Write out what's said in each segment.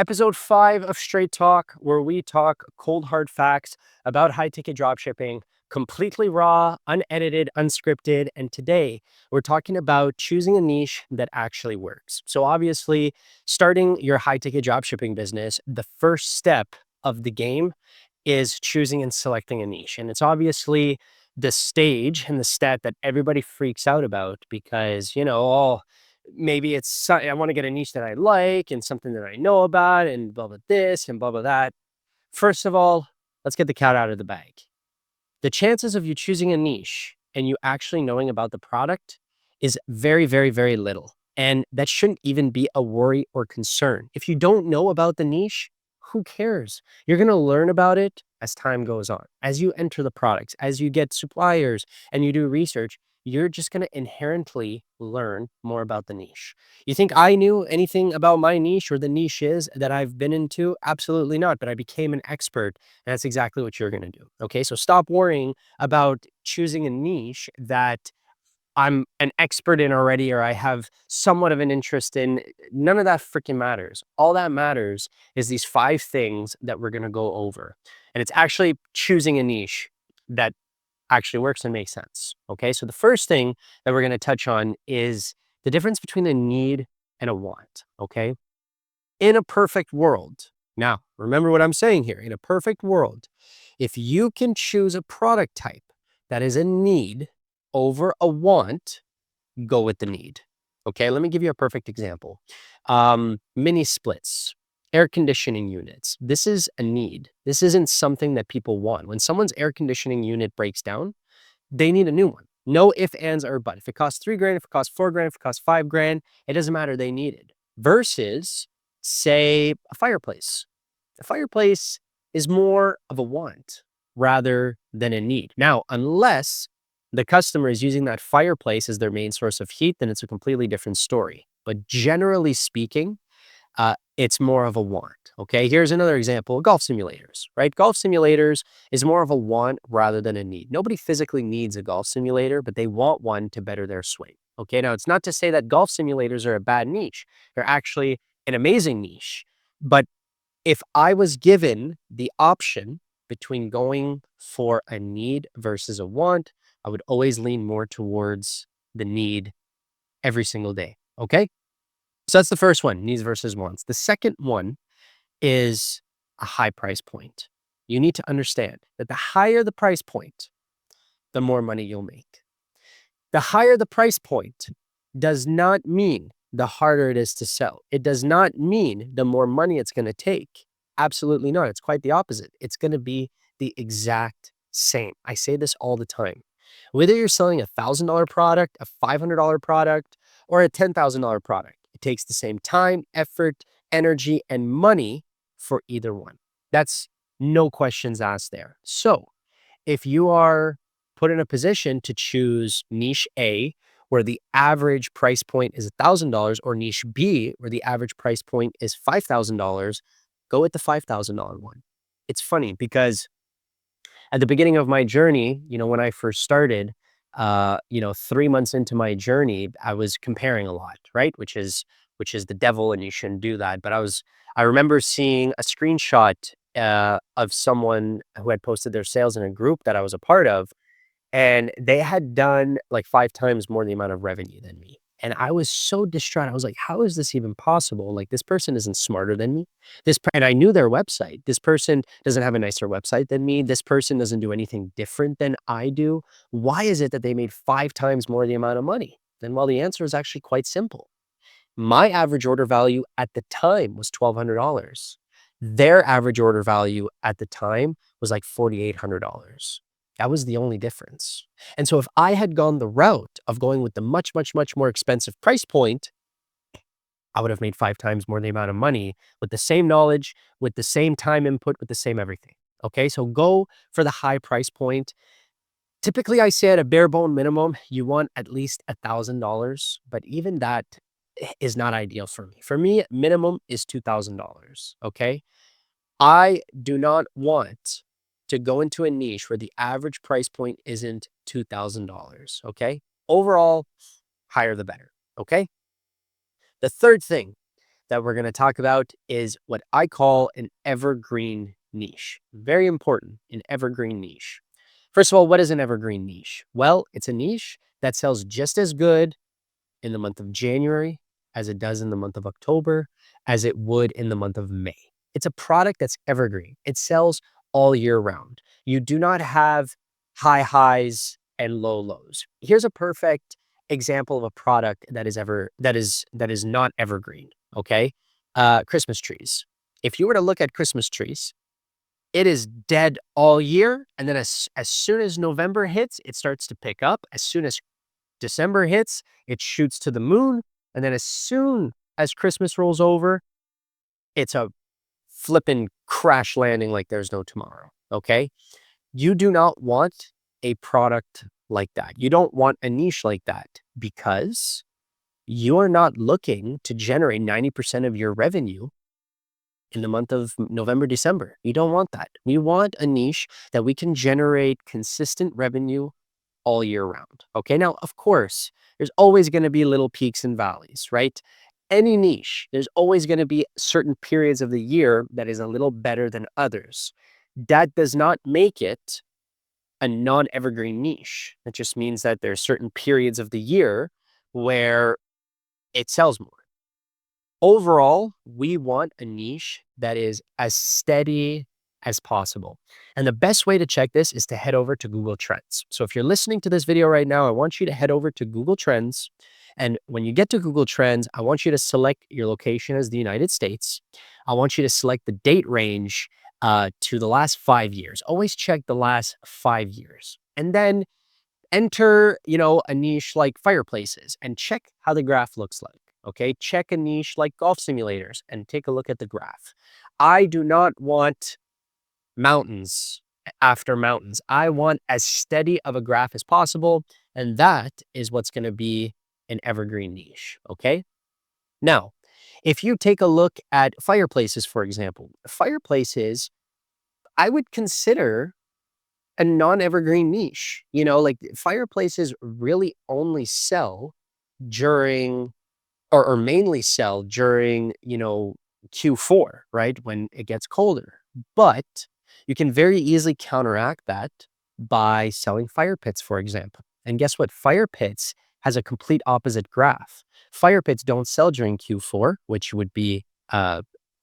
Episode 5 of Straight Talk, where we talk cold hard facts about high ticket dropshipping, completely raw, unedited, unscripted. And today we're talking about choosing a niche that actually works. So, obviously, starting your high ticket dropshipping business, the first step of the game is choosing and selecting a niche. And it's obviously the stage and the step that everybody freaks out about because, oh, maybe I want to get a niche that I like and something that I know about and blah, blah, this and blah, blah, that. First of all, let's get the cat out of the bag. The chances of you choosing a niche and you actually knowing about the product is very, very, very little. And that shouldn't even be a worry or concern. If you don't know about the niche, who cares? You're going to learn about it as time goes on. As you enter the products, as you get suppliers and you do research, you're just going to inherently learn more about the niche. You think I knew anything about my niche or the niches that I've been into? Absolutely not. But I became an expert, and that's exactly what you're going to do. Okay. So stop worrying about choosing a niche that I'm an expert in already or I have somewhat of an interest in. None of that freaking matters. All that matters is these 5 things that we're going to go over. And it's actually choosing a niche that actually works and makes sense. Okay. So the first thing that we're going to touch on is the difference between a need and a want. Okay. In a perfect world, now remember what I'm saying here. In a perfect world, if you can choose a product type that is a need over a want, go with the need. Okay, let me give you a perfect example. Mini splits, air conditioning units. This is a need. This isn't something that people want. When someone's air conditioning unit breaks down, they need a new one. No ifs, ands, or buts. If it costs $3,000, if it costs $4,000, if it costs $5,000, it doesn't matter. They need it. Versus, say, a fireplace. The fireplace is more of a want rather than a need. Now, unless the customer is using that fireplace as their main source of heat, then it's a completely different story. But generally speaking, it's more of a want. Okay, here's another example: golf simulators, right? Golf simulators is more of a want rather than a need. Nobody physically needs a golf simulator, but they want one to better their swing. Okay, now it's not to say that golf simulators are a bad niche. They're actually an amazing niche. But if I was given the option between going for a need versus a want, I would always lean more towards the need every single day. Okay. So that's the first one, needs versus wants. The second one is a high price point. You need to understand that the higher the price point, the more money you'll make. The higher the price point does not mean the harder it is to sell. It does not mean the more money it's going to take. Absolutely not. It's quite the opposite. It's going to be the exact same. I say this all the time. Whether you're selling a $1,000 product, a $500 product, or a $10,000 product, it takes the same time, effort, energy, and money for either one. That's no questions asked there. So if you are put in a position to choose niche A, where the average price point is $1,000, or niche B, where the average price point is $5,000, go with the $5,000 one. It's funny because at the beginning of my journey, when I first started, 3 months into my journey, I was comparing a lot, right? Which is the devil, and you shouldn't do that. But I remember seeing a screenshot of someone who had posted their sales in a group that I was a part of, and they had done like 5 times more the amount of revenue than me. And I was so distraught. I was like, how is this even possible? Like, this person isn't smarter than me. And I knew their website. This person doesn't have a nicer website than me. This person doesn't do anything different than I do. Why is it that they made 5 times more the amount of money? Then, well, the answer is actually quite simple. My average order value at the time was $1,200. Their average order value at the time was like $4,800. That was the only difference. And so if I had gone the route of going with the much, much, much more expensive price point, I would have made 5 times more the amount of money with the same knowledge, with the same time input, with the same everything. Okay, so go for the high price point. Typically, I say at a bare bone minimum, you want at least $1,000, but even that is not ideal for me. For me, minimum is $2,000. Okay, I do not want to go into a niche where the average price point isn't $2,000. Okay, overall, higher the better. Okay, the third thing that we're going to talk about is what I call an evergreen niche. Very important, an evergreen niche. First of all, what is an evergreen niche? Well, it's a niche that sells just as good in the month of January as it does in the month of October, as it would in the month of May. It's a product that's evergreen. It sells all year round. You do not have high highs and low lows. Here's a perfect example of a product that is not evergreen. Okay, Christmas trees. If you were to look at Christmas trees, it is dead all year, and then as soon as November hits, it starts to pick up. As soon as December hits, it shoots to the moon. And then as soon as Christmas rolls over, it's a flippin' crash landing like there's no tomorrow. Okay. You do not want a product like that. You don't want a niche like that because you are not looking to generate 90% of your revenue in the month of November, December. You don't want that. We want a niche that we can generate consistent revenue all year round. Okay. Now, of course, there's always going to be little peaks and valleys, right? Any niche, there's always going to be certain periods of the year that is a little better than others. That does not make it a non-evergreen niche. It just means that there's certain periods of the year where it sells more. Overall, we want a niche that is as steady as possible. And the best way to check this is to head over to Google Trends. So if you're listening to this video right now, I want you to head over to Google Trends. And when you get to Google Trends, I want you to select your location as the United States. I want you to select the date range to the last 5 years. Always check the last 5 years. And then enter, a niche like fireplaces and check how the graph looks like. Okay, check a niche like golf simulators and take a look at the graph. I do not want mountains after mountains. I want as steady of a graph as possible, and that is what's going to be an evergreen niche. Okay. Now, if you take a look at fireplaces, for example, fireplaces, I would consider a non-evergreen niche. Like fireplaces really only sell during or mainly sell during, Q4, right? When it gets colder. But you can very easily counteract that by selling fire pits, for example. And guess what? Fire pits has a complete opposite graph. Fire pits don't sell during Q4, which would be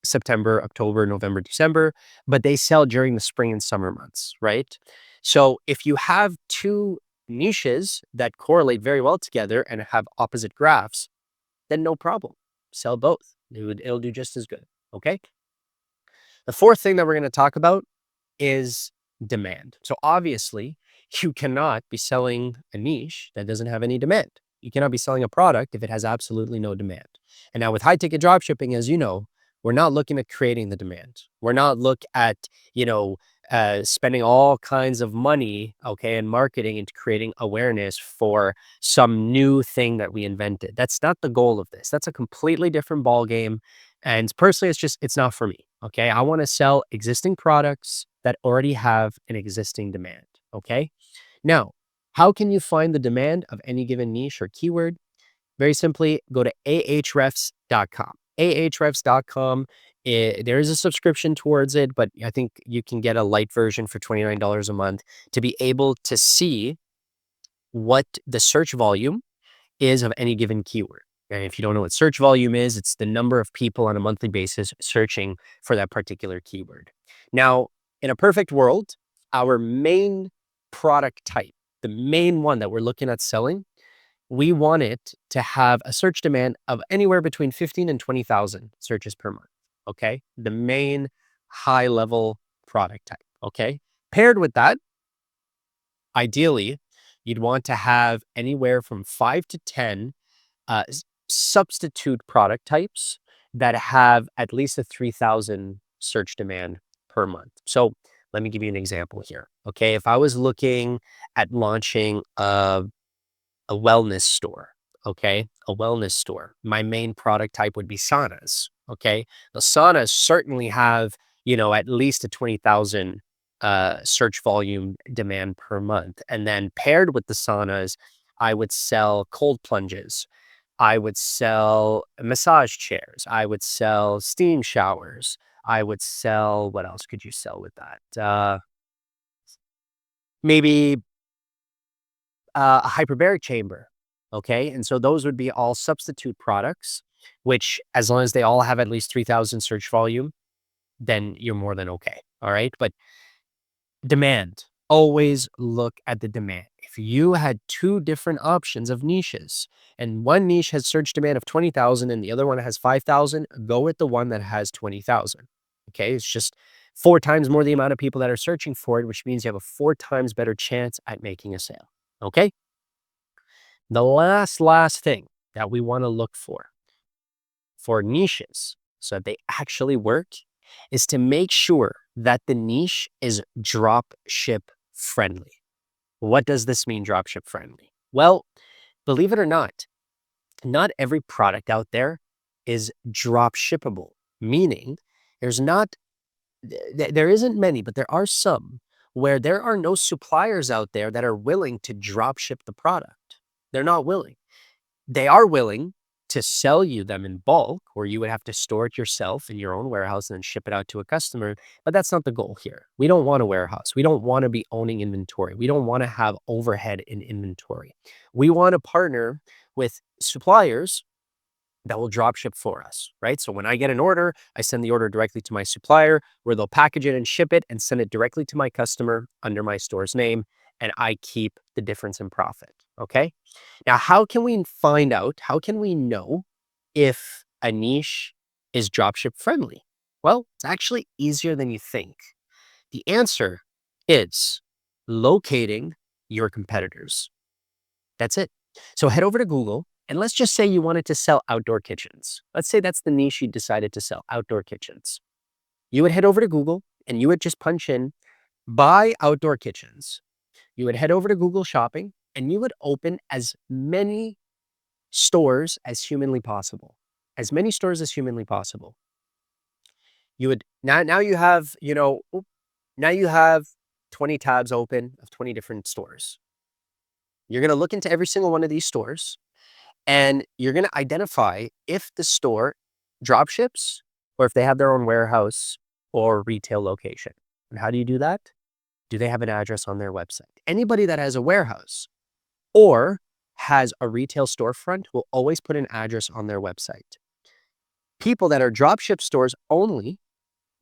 September, October, November, December, but they sell during the spring and summer months, right? So if you have two niches that correlate very well together and have opposite graphs, then no problem. Sell both. It'll do just as good. Okay. The fourth thing that we're going to talk about is demand. So obviously, you cannot be selling a niche that doesn't have any demand. You cannot be selling a product if it has absolutely no demand. And now with high ticket drop shipping, as you know, we're not looking at creating the demand. We're not look at, spending all kinds of money, okay, and marketing into creating awareness for some new thing that we invented. That's not the goal of this. That's a completely different ball game. And personally, it's not for me. Okay. I want to sell existing products that already have an existing demand. Okay. Now, how can you find the demand of any given niche or keyword? Very simply, go to ahrefs.com. ahrefs.com. There is a subscription towards it, but I think you can get a light version for $29 a month to be able to see what the search volume is of any given keyword. And if you don't know what search volume is, it's the number of people on a monthly basis searching for that particular keyword. Now, in a perfect world, our main product type, the main one that we're looking at selling, we want it to have a search demand of anywhere between 15 and 20,000 searches per month. Okay. The main high level product type. Okay. Paired with that, ideally, you'd want to have anywhere from 5 to 10 substitute product types that have at least a 3,000 search demand per month. So let me give you an example here. Okay. If I was looking at launching a wellness store, okay? A wellness store. My main product type would be saunas, okay? The saunas certainly have, at least a 20,000 search volume demand per month. And then paired with the saunas, I would sell cold plunges. I would sell massage chairs. I would sell steam showers. I would sell, what else could you sell with that? Maybe a hyperbaric chamber. Okay. And so those would be all substitute products, which as long as they all have at least 3,000 search volume, then you're more than okay. All right. But demand, always look at the demand. If you had two different options of niches and one niche has search demand of 20,000 and the other one has 5,000, go with the one that has 20,000. Okay. It's just 4 times more the amount of people that are searching for it, which means you have a 4 times better chance at making a sale. Okay. The last thing that we want to look for niches, so that they actually work, is to make sure that the niche is drop ship friendly. What does this mean, drop ship friendly? Well, believe it or not every product out there is drop shippable, meaning there's not, there isn't many, but there are some where there are no suppliers out there that are willing to drop ship the product. They're not willing. They are willing to sell you them in bulk, where you would have to store it yourself in your own warehouse and then ship it out to a customer. But that's not the goal here. We don't want a warehouse. We don't want to be owning inventory. We don't want to have overhead in inventory. We want to partner with suppliers that will drop ship for us, right? So when I get an order, I send the order directly to my supplier, where they'll package it and ship it and send it directly to my customer under my store's name, and I keep the difference in profit. Okay. Now, how can we find out? How can we know if a niche is dropship friendly? Well, it's actually easier than you think. The answer is locating your competitors. That's it. So head over to Google and let's just say you wanted to sell outdoor kitchens. Let's say that's the niche you decided to sell, outdoor kitchens. You would head over to Google and you would just punch in buy outdoor kitchens. You would head over to Google Shopping and you would open as many stores as humanly possible. As many stores as humanly possible. You would now you have, now you have 20 tabs open of 20 different stores. You're going to look into every single one of these stores and you're going to identify if the store drop ships or if they have their own warehouse or retail location. And how do you do that? Do they have an address on their website? Anybody that has a warehouse or has a retail storefront will always put an address on their website. People that are dropship stores only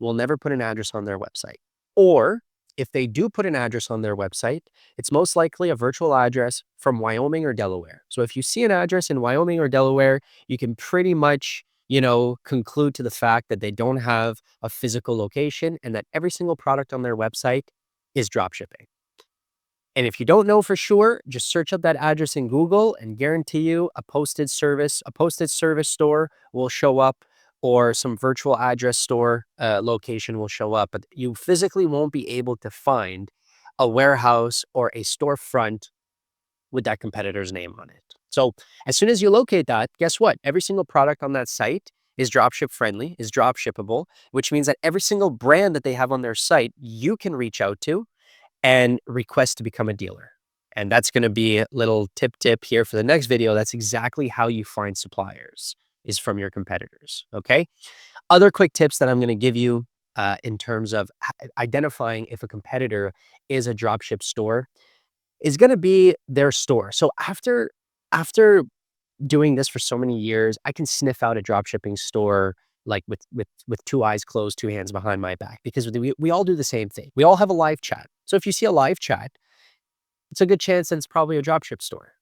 will never put an address on their website. Or if they do put an address on their website, it's most likely a virtual address from Wyoming or Delaware. So if you see an address in Wyoming or Delaware, you can pretty much, conclude to the fact that they don't have a physical location and that every single product on their website is dropshipping. And if you don't know for sure, just search up that address in Google and guarantee you a posted service store will show up, or some virtual address store location will show up, but you physically won't be able to find a warehouse or a storefront with that competitor's name on it. So as soon as you locate that, guess what? Every single product on that site is dropship friendly, is drop shippable, which means that every single brand that they have on their site, you can reach out to and request to become a dealer. And that's going to be a little tip here for the next video. That's exactly how you find suppliers, is from your competitors. Okay. Other quick tips that I'm going to give you in terms of identifying if a competitor is a dropship store is going to be their store. So after doing this for so many years, I can sniff out a dropshipping store like with 2 eyes closed, 2 hands behind my back, because we all do the same thing. We all have a live chat. So if you see a live chat, it's a good chance that it's probably a dropship store.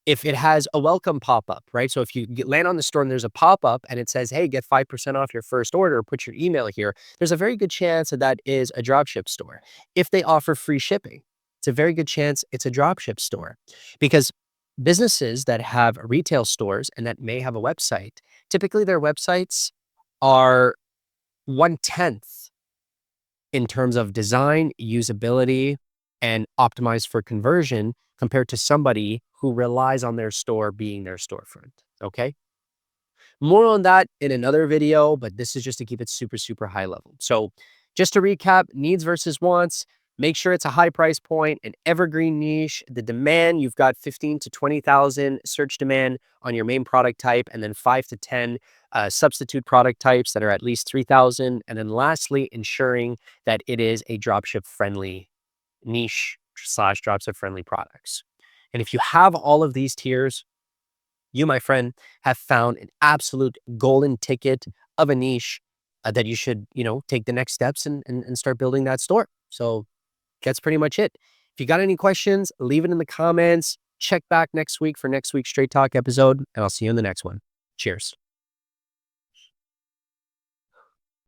If it has a welcome pop-up, right? So if you land on the store and there's a pop-up and it says, hey, get 5% off your first order, put your email here, there's a very good chance that that is a dropship store. If they offer free shipping, it's a very good chance it's a dropship store, because businesses that have retail stores and that may have a website, typically their websites are 1/10 in terms of design, usability, and optimized for conversion compared to somebody who relies on their store being their storefront. Okay. More on that in another video, but this is just to keep it super, super high level. So just to recap, needs versus wants. Make sure it's a high price point, an evergreen niche, the demand, you've got 15 to 20,000 search demand on your main product type, and then 5 to 10 substitute product types that are at least 3,000. And then lastly, ensuring that it is a dropship friendly niche slash dropship friendly products. And if you have all of these tiers, you, my friend, have found an absolute golden ticket of a niche that you should, take the next steps and start building that store. So that's pretty much it. If you got any questions, leave it in the comments. Check back next week for next week's Straight Talk episode, and I'll see you in the next one. Cheers.